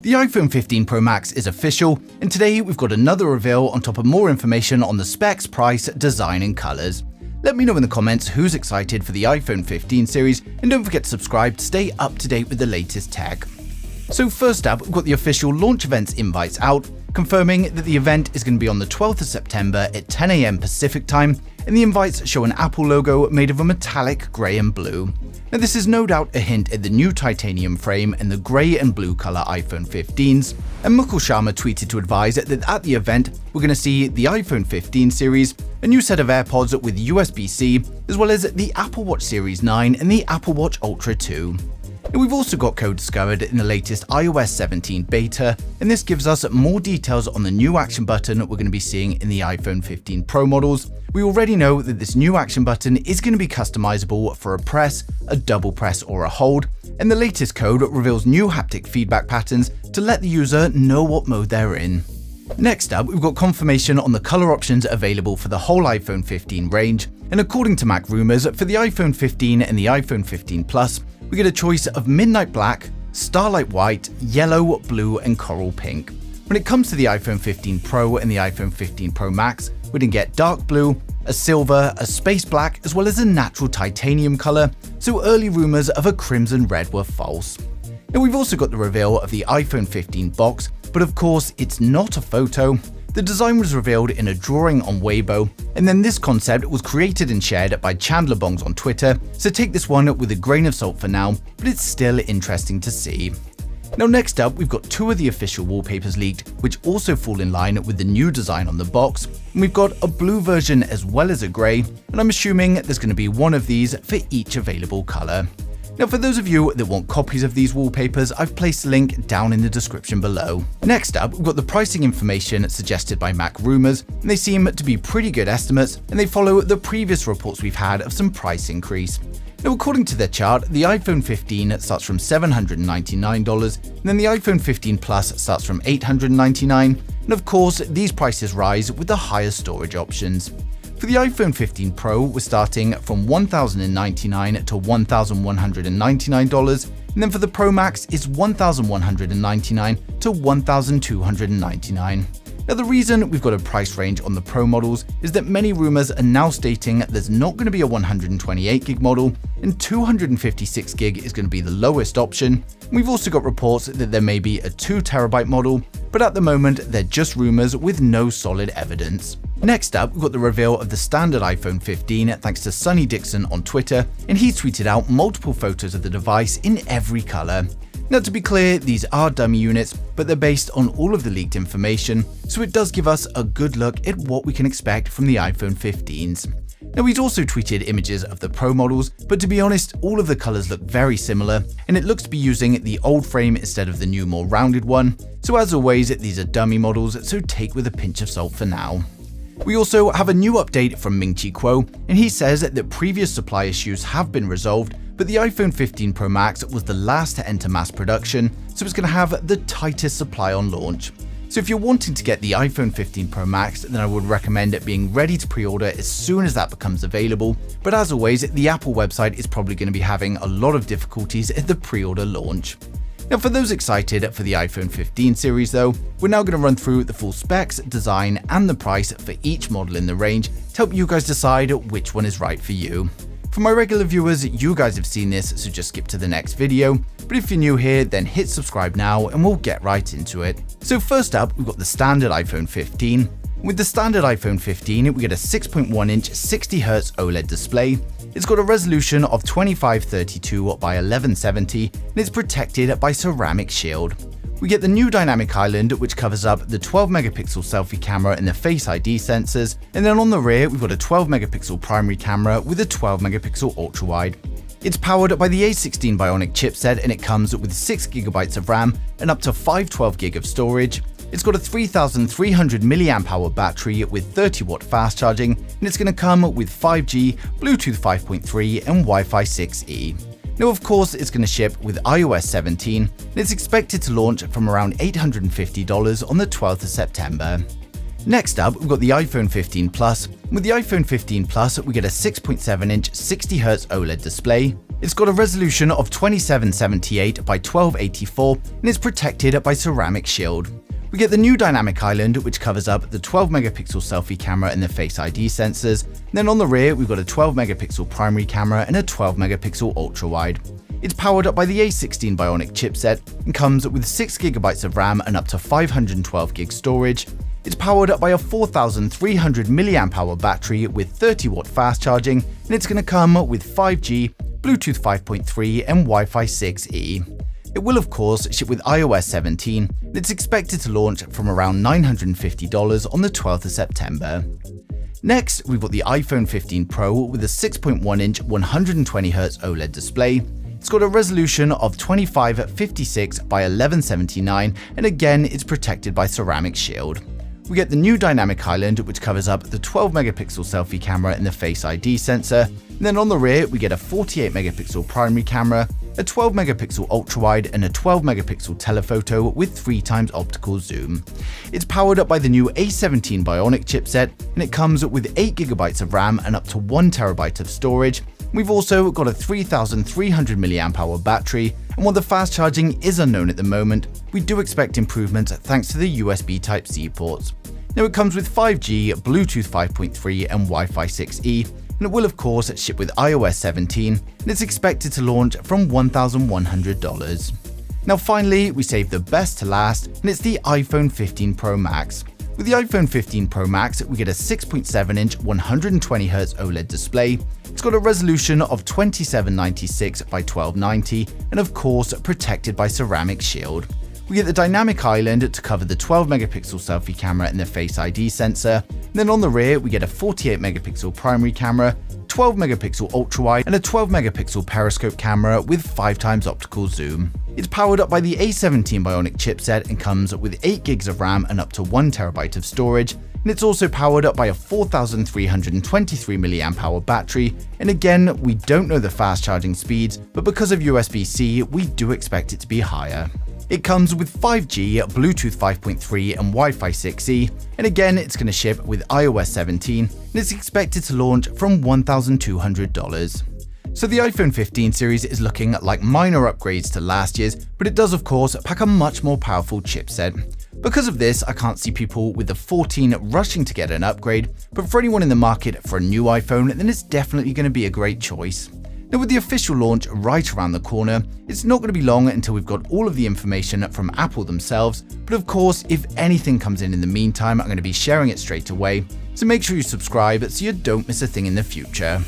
The iPhone 15 Pro Max is official, and today we've got another reveal on top of more information on the specs, price, design and colors. Let me know in the comments who's excited for the iPhone 15 series, and don't forget to subscribe to stay up to date with the latest tech. So first up, we've got the official launch events invites out, confirming that the event is going to be on the 12th of September at 10 AM Pacific time, and the invites show an Apple logo made of a metallic grey and blue. Now this is no doubt a hint at the new titanium frame and the grey and blue colour iPhone 15s, and Mukul Sharma tweeted to advise that at the event we're going to see the iPhone 15 series, a new set of AirPods with USB-C, as well as the Apple Watch Series 9 and the Apple Watch Ultra 2. Now, we've also got code discovered in the latest iOS 17 beta, and this gives us more details on the new action button we're going to be seeing in the iPhone 15 Pro models. We already know that this new action button is going to be customizable for a press, a double press or a hold, and the latest code reveals new haptic feedback patterns to let the user know what mode they're in. Next up, we've got confirmation on the color options available for the whole iPhone 15 range, and according to Mac Rumors, for the iPhone 15 and the iPhone 15 Plus, we get a choice of midnight black, starlight white, yellow, blue and coral pink. When it comes to the iPhone 15 Pro and the iPhone 15 Pro Max, we can get dark blue, a silver, a space black, as well as a natural titanium color, so early rumors of a crimson red were false. Now we've also got the reveal of the iPhone 15 box, but of course it's not a photo. The design was revealed in a drawing on Weibo, and then this concept was created and shared by Chandler Bongs on Twitter, so take this one with a grain of salt for now, but it's still interesting to see. Now next up, we've got two of the official wallpapers leaked, which also fall in line with the new design on the box, and we've got a blue version as well as a grey, and I'm assuming there's going to be one of these for each available colour. Now for those of you that want copies of these wallpapers, I've placed a link down in the description below. Next up, we've got the pricing information suggested by Mac Rumors, and they seem to be pretty good estimates, and they follow the previous reports we've had of some price increase. Now according to their chart, the iPhone 15 starts from $799, and then the iPhone 15 Plus starts from $899, and of course these prices rise with the higher storage options. For the iPhone 15 Pro, we're starting from $1,099 to $1,199, and then for the Pro Max, it's $1,199 to $1,299. Now the reason we've got a price range on the Pro models is that many rumors are now stating there's not going to be a 128GB model, and 256GB is going to be the lowest option. We've also got reports that there may be a 2TB model, but at the moment they're just rumors with no solid evidence. Next up, we've got the reveal of the standard iPhone 15 thanks to Sonny Dixon on Twitter, and he tweeted out multiple photos of the device in every color. Now to be clear, these are dummy units, but they're based on all of the leaked information, so it does give us a good look at what we can expect from the iPhone 15s. Now he's also tweeted images of the Pro models, but to be honest, all of the colors look very similar, and it looks to be using the old frame instead of the new more rounded one. So as always, these are dummy models, so take with a pinch of salt for now. We also have a new update from Ming-Chi Kuo, and he says that previous supply issues have been resolved, but the iPhone 15 Pro Max was the last to enter mass production, so it's going to have the tightest supply on launch. So if you're wanting to get the iPhone 15 Pro Max, then I would recommend it being ready to pre-order as soon as that becomes available, but as always, the Apple website is probably going to be having a lot of difficulties at the pre-order launch. Now for those excited for the iPhone 15 series though, we're now going to run through the full specs, design and the price for each model in the range to help you guys decide which one is right for you. For my regular viewers, you guys have seen this, so just skip to the next video, but if you're new here, then hit subscribe now and we'll get right into it. So first up, we've got the standard iPhone 15. With the standard iPhone 15, we get a 6.1-inch 60Hz OLED display. It's got a resolution of 2532 by 1170, and it's protected by ceramic shield. We get the new dynamic island, which covers up the 12-megapixel selfie camera and the Face ID sensors, and then on the rear we've got a 12-megapixel primary camera with a 12-megapixel ultra-wide. It's powered by the A16 Bionic chipset, and it comes with 6GB of RAM and up to 512GB of storage. It's got a 3,300 mAh battery with 30W fast charging, and it's going to come with 5G, Bluetooth 5.3 and Wi-Fi 6E. Now of course it's going to ship with iOS 17, and it's expected to launch from around $850 on the 12th of September. Next up, we've got the iPhone 15 Plus. With the iPhone 15 Plus, we get a 6.7-inch 60Hz OLED display. It's got a resolution of 2778 by 1284 and is protected by ceramic shield. We get the new dynamic island, which covers up the 12-megapixel selfie camera and the Face ID sensors. And then on the rear, we've got a 12-megapixel primary camera and a 12-megapixel ultra-wide. It's powered up by the A16 Bionic chipset and comes with 6GB of RAM and up to 512GB storage. It's powered up by a 4,300 mAh battery with 30-watt fast charging, and it's going to come with 5G, Bluetooth 5.3 and Wi-Fi 6E. It will of course ship with iOS 17, and it's expected to launch from around $950 on the 12th of September. Next, we've got the iPhone 15 Pro with a 6.1-inch 120Hz OLED display. It's got a resolution of 2556 by 1179, and again it's protected by ceramic shield. We get the new dynamic island, which covers up the 12-megapixel selfie camera and the Face ID sensor. And then on the rear, we get a 48-megapixel primary camera, a 12-megapixel ultra-wide and a 12-megapixel telephoto with 3x optical zoom. It's powered up by the new A17 Bionic chipset, and it comes with 8GB of RAM and up to 1TB of storage. We've also got a 3,300 mAh battery, and while the fast charging is unknown at the moment, we do expect improvements thanks to the USB Type-C ports. Now it comes with 5G, Bluetooth 5.3 and Wi-Fi 6E, and it will of course ship with iOS 17, and it's expected to launch from $1,100. Now finally, we saved the best to last, and it's the iPhone 15 Pro Max. With the iPhone 15 Pro Max, we get a 6.7-inch 120Hz OLED display. It's got a resolution of 2796 by 1290 and of course protected by ceramic shield. We get the dynamic island to cover the 12-megapixel selfie camera and the Face ID sensor. And then on the rear, we get a 48-megapixel primary camera, 12-megapixel ultra-wide and a 12-megapixel periscope camera with 5x optical zoom. It's powered up by the A17 Bionic chipset and comes with 8GB of RAM and up to 1TB of storage. And it's also powered up by a 4,323 mAh battery. And again, we don't know the fast charging speeds, but because of USB-C, we do expect it to be higher. It comes with 5G, Bluetooth 5.3 and Wi-Fi 6E, and again it's going to ship with iOS 17, and it's expected to launch from $1,200. So the iPhone 15 series is looking like minor upgrades to last year's, but it does of course pack a much more powerful chipset. Because of this, I can't see people with the 14 rushing to get an upgrade, but for anyone in the market for a new iPhone, then it's definitely going to be a great choice. Now with the official launch right around the corner, it's not going to be long until we've got all of the information from Apple themselves, but of course if anything comes in the meantime, I'm going to be sharing it straight away, so make sure you subscribe so you don't miss a thing in the future.